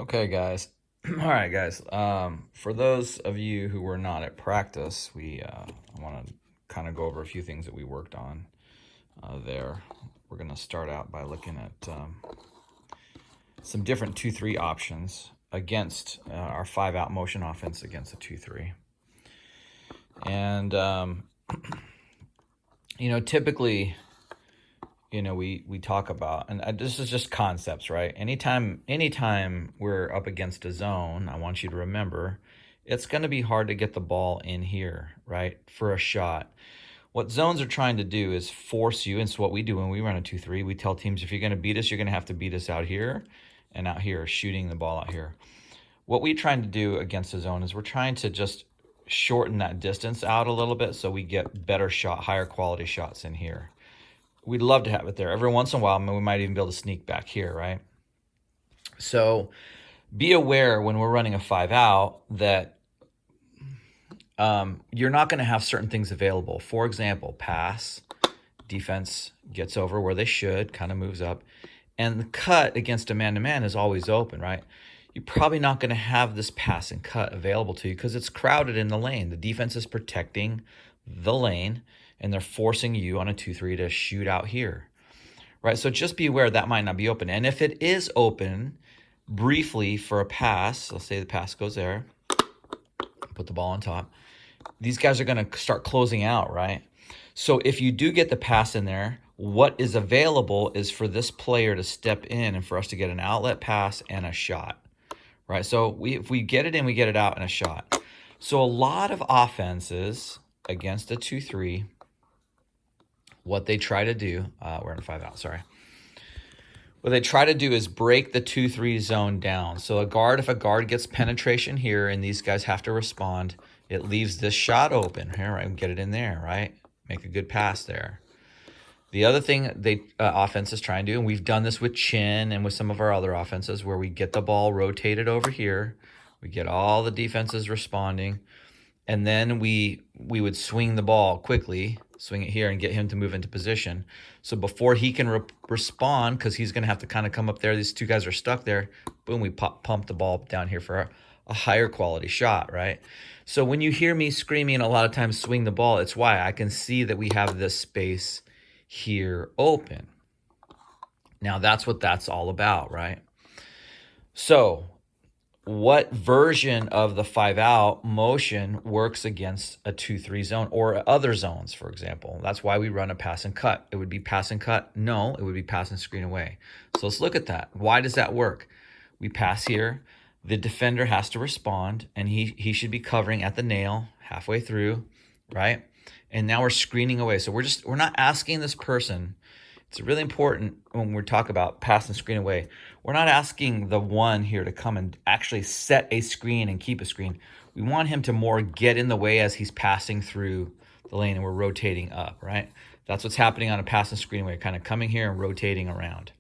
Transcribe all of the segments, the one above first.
Okay, guys. All right, guys. For those of you who were not at practice, I want to kind of go over a few things that we worked on there. We're going to start out by looking at some different 2-3 options against our 5-out motion offense against a 2-3. And, typically, we talk about, and this is just concepts, right? Anytime we're up against a zone, I want you to remember it's going to be hard to get the ball in here, right, for a shot. What zones are trying to do is force you, and it's what we do when we run a 2-3. We tell teams, if you're going to beat us, you're going to have to beat us out here and out here, shooting the ball out here. What we're trying to do against a zone is we're trying to just shorten that distance out a little bit so we get better shot, higher quality shots in here. We'd love to have it there. Every once in a while, we might even be able to sneak back here, right? So be aware when we're running a 5-out that you're not going to have certain things available. For example, pass, defense gets over where they should, kind of moves up, and the cut against a man-to-man is always open, right? You're probably not going to have this pass and cut available to you because it's crowded in the lane. The defense is protecting the lane, and they're forcing you on a 2-3 to shoot out here, right? So just be aware that might not be open. And if it is open briefly for a pass, let's say the pass goes there, put the ball on top, these guys are going to start closing out, right? So if you do get the pass in there, what is available is for this player to step in and for us to get an outlet pass and a shot, right? So if we get it in, we get it out and a shot. So a lot of offenses against a 2-3, what they try to do, we're in a 5-out, sorry. What they try to do is break the 2-3 zone down. So if a guard gets penetration here and these guys have to respond, it leaves this shot open here, right? Get it in there, right? Make a good pass there. The other thing they offenses try and do, and we've done this with Chin and with some of our other offenses, where we get the ball rotated over here, we get all the defenses responding, and then we would swing the ball quickly, swing it here and get him to move into position. So before he can respond, because he's going to have to kind of come up there, these two guys are stuck there, boom, we pump the ball down here for a higher quality shot, right? So when you hear me screaming a lot of times swing the ball, it's why I can see that we have this space here open. Now that's what that's all about, right? So what version of the 5-out motion works against a 2-3 zone or other zones, for example? That's why we run a pass and cut. It would be pass and cut? No, it would be pass and screen away. So let's look at that. Why does that work? We pass here. The defender has to respond, and he should be covering at the nail halfway through, right? And now we're screening away. So we're not asking this person. It's really important when we talk about pass and screen away. We're not asking the one here to come and actually set a screen and keep a screen. We want him to more get in the way as he's passing through the lane and we're rotating up, right? That's what's happening on a pass and screen away, kind of coming here and rotating around.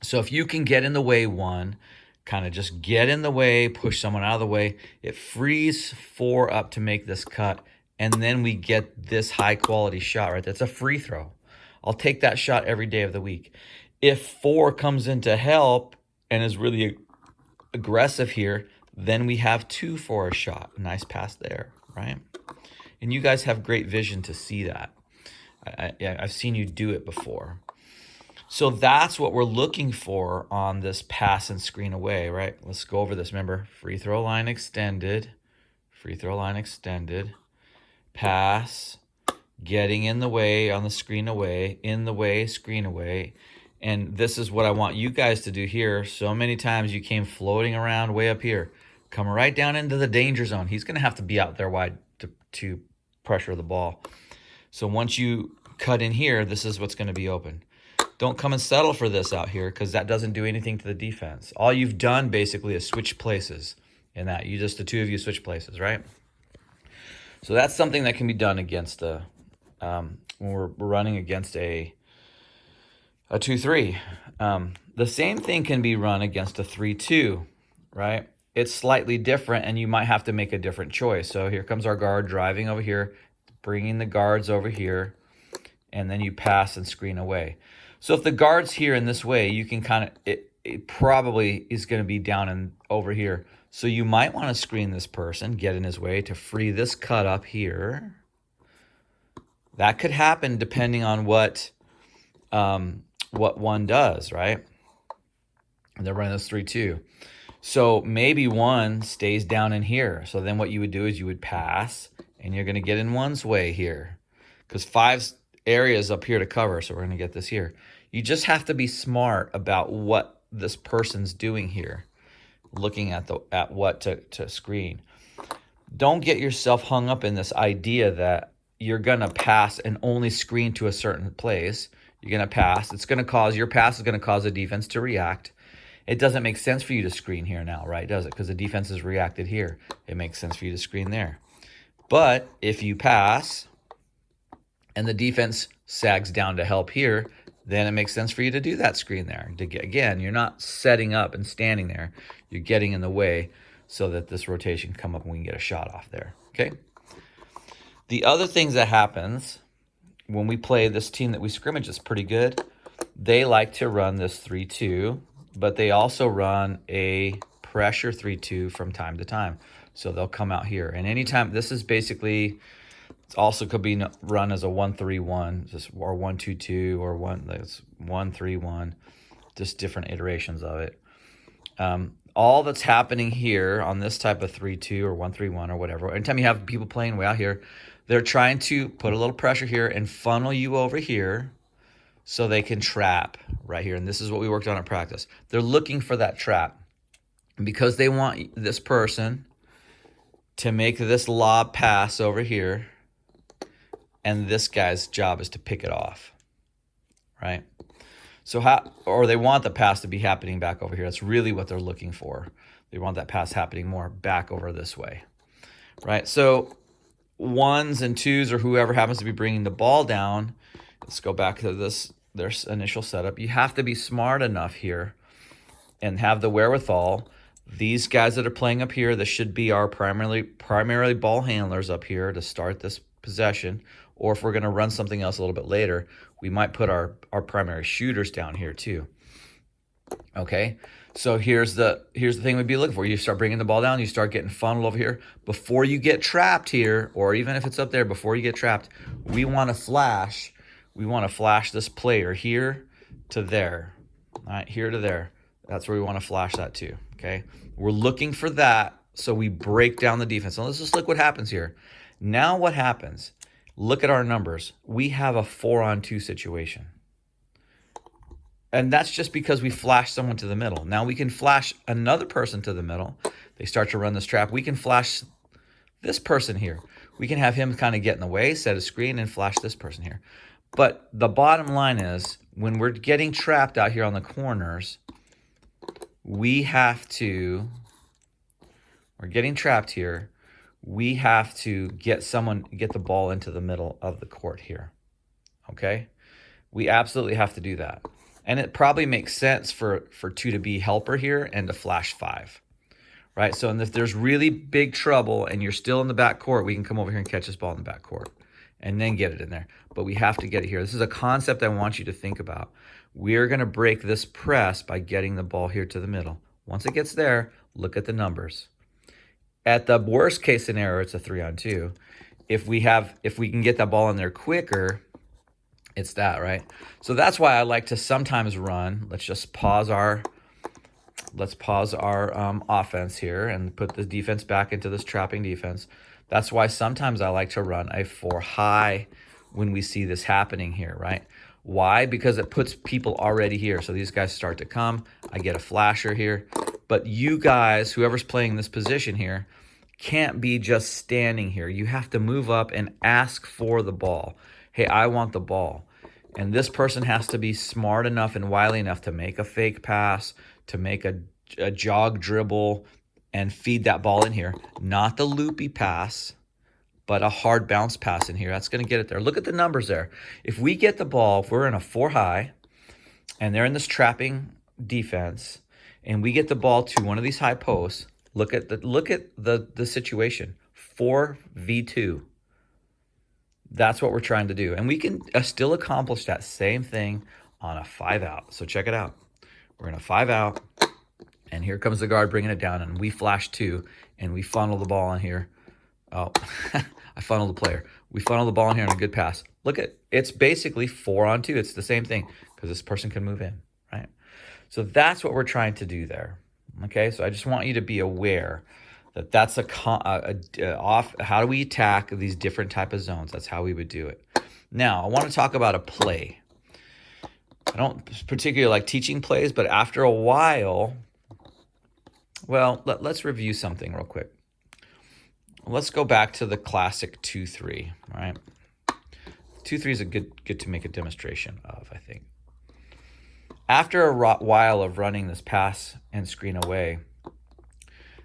So if you can get in the way one, kind of just get in the way, push someone out of the way, it frees 4 up to make this cut, and then we get this high quality shot, right? That's a free throw. I'll take that shot every day of the week. If 4 comes in to help and is really aggressive here, then we have 2 for a shot. Nice pass there, right? And you guys have great vision to see that. I've seen you do it before. So that's what we're looking for on this pass and screen away, right? Let's go over this. Remember, free throw line extended, pass, getting in the way on the screen away, in the way, screen away. And this is what I want you guys to do here. So many times you came floating around way up here. Come right down into the danger zone. He's going to have to be out there wide to pressure the ball. So once you cut in here, this is what's going to be open. Don't come and settle for this out here because that doesn't do anything to the defense. All you've done basically is switch places in that. The two of you switch places, right? So that's something that can be done against when we're running against a 2-3. The same thing can be run against a 3-2, right? It's slightly different, and you might have to make a different choice. So here comes our guard driving over here, bringing the guards over here, and then you pass and screen away. So if the guard's here in this way, you can kind of, it probably is going to be down and over here. So you might want to screen this person, get in his way to free this cut up here. That could happen depending on what one does, right? And they're running this 3-2. So maybe one stays down in here. So then what you would do is you would pass, and you're going to get in one's way here, because 5's areas up here to cover. So we're going to get this here. You just have to be smart about what this person's doing here, looking at what to screen. Don't get yourself hung up in this idea that you're going to pass and only screen to a certain place. You're going to pass. Your pass is going to cause the defense to react. It doesn't make sense for you to screen here now, right? Does it? Because the defense has reacted here. It makes sense for you to screen there. But if you pass and the defense sags down to help here, then it makes sense for you to do that screen there. Again, you're not setting up and standing there. You're getting in the way so that this rotation can come up and we can get a shot off there, okay? The other things that happens when we play this team that we scrimmage is pretty good. They like to run this 3-2, but they also run a pressure 3-2 from time to time. So they'll come out here. And anytime, this is basically, it also could be run as a 1-3-1, or 1-2-2, or 1-3-1, just different iterations of it. All that's happening here on this type of 3-2 or 1-3-1 or whatever, anytime you have people playing way out here, they're trying to put a little pressure here and funnel you over here so they can trap right here. And this is what we worked on in practice. They're looking for that trap because they want this person to make this lob pass over here, and this guy's job is to pick it off, right? So or they want the pass to be happening back over here. That's really what they're looking for. They want that pass happening more back over this way, right? So 1s and 2s, or whoever happens to be bringing the ball down, let's go back to their initial setup. You have to be smart enough here and have the wherewithal. These guys that are playing up here, this should be our primarily ball handlers up here to start this possession. Or if we're going to run something else a little bit later, we might put our primary shooters down here too. Okay, so here's the thing we'd be looking for. You start bringing the ball down, you start getting funneled over here. Before you get trapped here, or even if it's up there, before you get trapped, we want to flash. We want to flash this player here to there. All right, here to there. That's where we want to flash that to, okay? We're looking for that, so we break down the defense. Now let's just look what happens here. Now what happens? Look at our numbers. We have a 4-on-2 situation. And that's just because we flashed someone to the middle. Now we can flash another person to the middle. They start to run this trap. We can flash this person here. We can have him kind of get in the way, set a screen, and flash this person here. But the bottom line is, when we're getting trapped out here on the corners, we're getting trapped here. We have to get the ball into the middle of the court here, okay? We absolutely have to do that. And it probably makes sense for 2 to be helper here and to flash 5, right? So if there's really big trouble and you're still in the back court, we can come over here and catch this ball in the back court and then get it in there. But we have to get it here. This is a concept I want you to think about. We're going to break this press by getting the ball here to the middle. Once it gets there, look at the numbers. At the worst case scenario, it's a 3-on-2. If we can get that ball in there quicker, it's that, right? So that's why I like to sometimes run. Let's pause our offense here and put the defense back into this trapping defense. That's why sometimes I like to run a 4 high when we see this happening here, right? Why? Because it puts people already here. So these guys start to come. I get a flasher here. But you guys, whoever's playing this position here, can't be just standing here. You have to move up and ask for the ball. Hey, I want the ball. And this person has to be smart enough and wily enough to make a fake pass, to make a jog dribble, and feed that ball in here. Not the loopy pass, but a hard bounce pass in here. That's going to get it there. Look at the numbers there. If we get the ball, if we're in a 4 high, and they're in this trapping defense, and we get the ball to one of these high posts, look at the situation. 4v2. That's what we're trying to do. And we can still accomplish that same thing on a 5 out. So check it out. We're in a 5 out, and here comes the guard bringing it down, and we flash 2, and we funnel the ball in here. Oh, I funneled the player. We funnel the ball in here on a good pass. Look at, it's basically 4 on 2. It's the same thing because this person can move in, right? So that's what we're trying to do there. Okay, so I just want you to be aware that that's how do we attack these different type of zones? That's how we would do it. Now, I want to talk about a play. I don't particularly like teaching plays, but after a while, well, let's review something real quick. Let's go back to the classic 2-3, right? 2-3 is a good to make a demonstration of, I think. After a while of running this pass and screen away,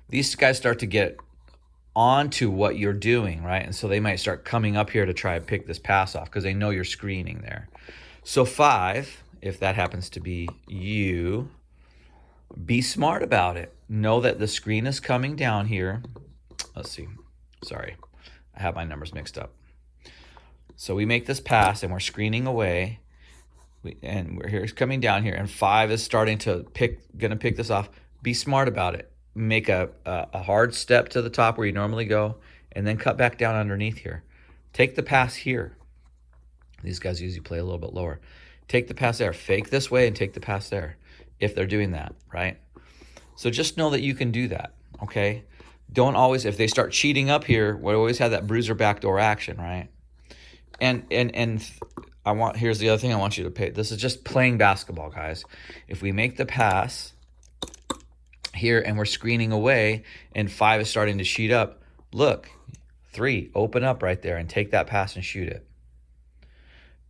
these guys start to get onto what you're doing, right? And so they might start coming up here to try and pick this pass off because they know you're screening there. So 5, if that happens to be you, be smart about it. Know that the screen is coming down here. Let's see. Sorry, I have my numbers mixed up. So we make this pass and we're screening away. And we're here, it's coming down here, and 5 is starting to pick this off. Be smart about it. Make a hard step to the top where you normally go, and then cut back down underneath here. Take the pass here. These guys usually play a little bit lower. Take the pass there. Fake this way and take the pass there if they're doing that, right? So just know that you can do that, okay? Don't always, if they start cheating up here, we always have that bruiser backdoor action, right? And here's the other thing I want you to pay. This is just playing basketball, guys. If we make the pass here and we're screening away and 5 is starting to sheet up, look, 3, open up right there and take that pass and shoot it.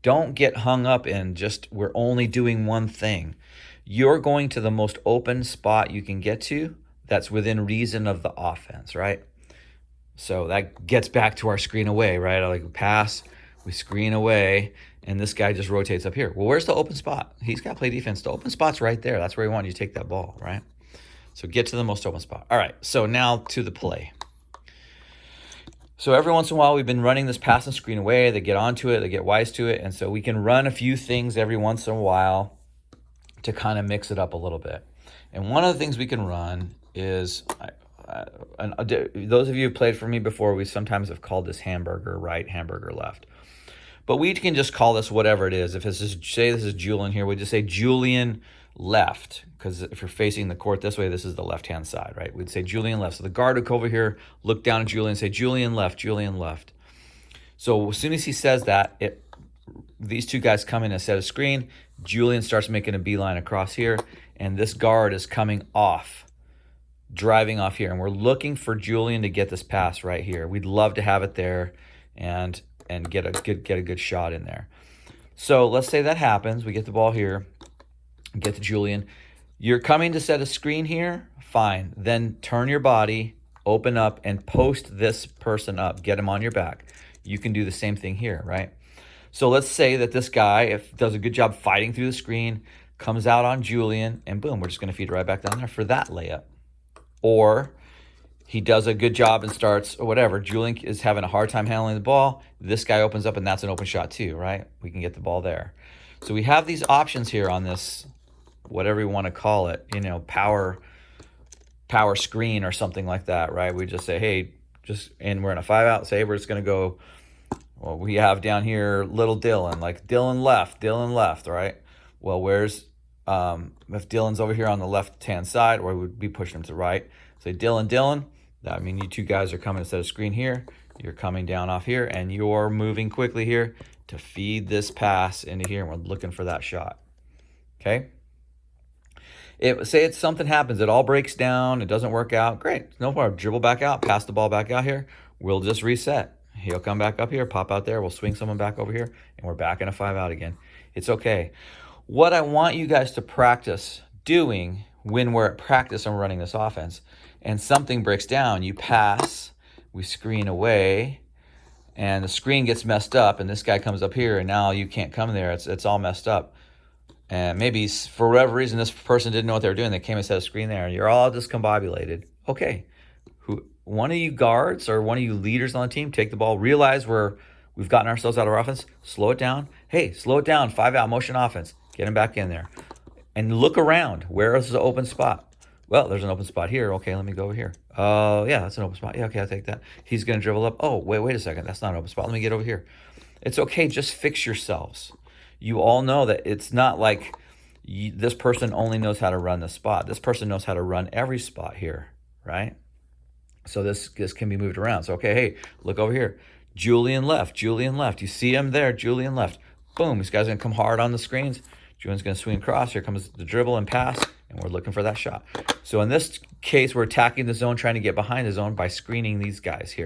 Don't get hung up in just we're only doing one thing. You're going to the most open spot you can get to that's within reason of the offense, right? So that gets back to our screen away, right? I like pass, we screen away, and this guy just rotates up here. Well, where's the open spot? He's got to play defense. The open spot's right there. That's where we want you to take that ball, right? So get to the most open spot. All right, so now to the play. So every once in a while, we've been running this pass and screen away. They get onto it. They get wise to it. And so we can run a few things every once in a while to kind of mix it up a little bit. And one of the things we can run is, those of you who played for me before, we sometimes have called this hamburger right, hamburger left. But we can just call this whatever it is. If this is, say this is Julian here, we just say Julian left, because if you're facing the court this way, this is the left-hand side, right? We'd say Julian left. So the guard would go over here, look down at Julian, and say Julian left, Julian left. So as soon as he says that, these two guys come in and set a screen. Julian starts making a beeline across here, and this guard is coming off, driving off here. And we're looking for Julian to get this pass right here. We'd love to have it there and get a good shot in there. So let's say that happens. We get the ball here, get to Julian. You're coming to set a screen here, fine. Then turn your body, open up, and post this person up. Get him on your back. You can do the same thing here, right? So let's say that this guy does a good job fighting through the screen, comes out on Julian, and boom, we're just going to feed right back down there for that layup. Or he does a good job and starts, or whatever. Julian is having a hard time handling the ball. This guy opens up, and that's an open shot too, right? We can get the ball there. So we have these options here on this, whatever you want to call it, power screen or something like that, right? We just say, hey, and we're in a 5-out. Say we're just going to go, well, we have down here little Dylan, like Dylan left, right? Well, where's, if Dylan's over here on the left-hand side, or we would be pushing him to the right, say Dylan, I mean, you two guys are coming to set a screen here. You're coming down off here, and you're moving quickly here to feed this pass into here, and we're looking for that shot, okay? Say something happens, it all breaks down, it doesn't work out, great, no problem. Dribble back out, pass the ball back out here. We'll just reset. He'll come back up here, pop out there. We'll swing someone back over here, and we're back in a 5-out again. It's okay. What I want you guys to practice doing when we're at practice and running this offense, and something breaks down, you pass, we screen away, and the screen gets messed up, and this guy comes up here, and now you can't come there. It's all messed up. And maybe for whatever reason, this person didn't know what they were doing. They came and set a screen there, and you're all discombobulated. Okay. One of you guards or one of you leaders on the team, take the ball, realize we've gotten ourselves out of our offense, slow it down. Hey, slow it down, 5-out motion offense. Get him back in there. and look around. Where is the open spot? Well, there's an open spot here. Okay, let me go over here. Oh, yeah, that's an open spot. Yeah, okay, I'll take that. He's going to dribble up. Oh, wait a second. That's not an open spot. Let me get over here. It's okay. Just fix yourselves. You all know that it's not like this person only knows how to run the spot. This person knows how to run every spot here, right? So this can be moved around. So, okay, hey, look over here. Julian left. Julian left. You see him there. Julian left. Boom. This guy's going to come hard on the screens. Julian's going to swing across. Here comes the dribble and pass, and we're looking for that shot. So in this case, we're attacking the zone, trying to get behind the zone by screening these guys here.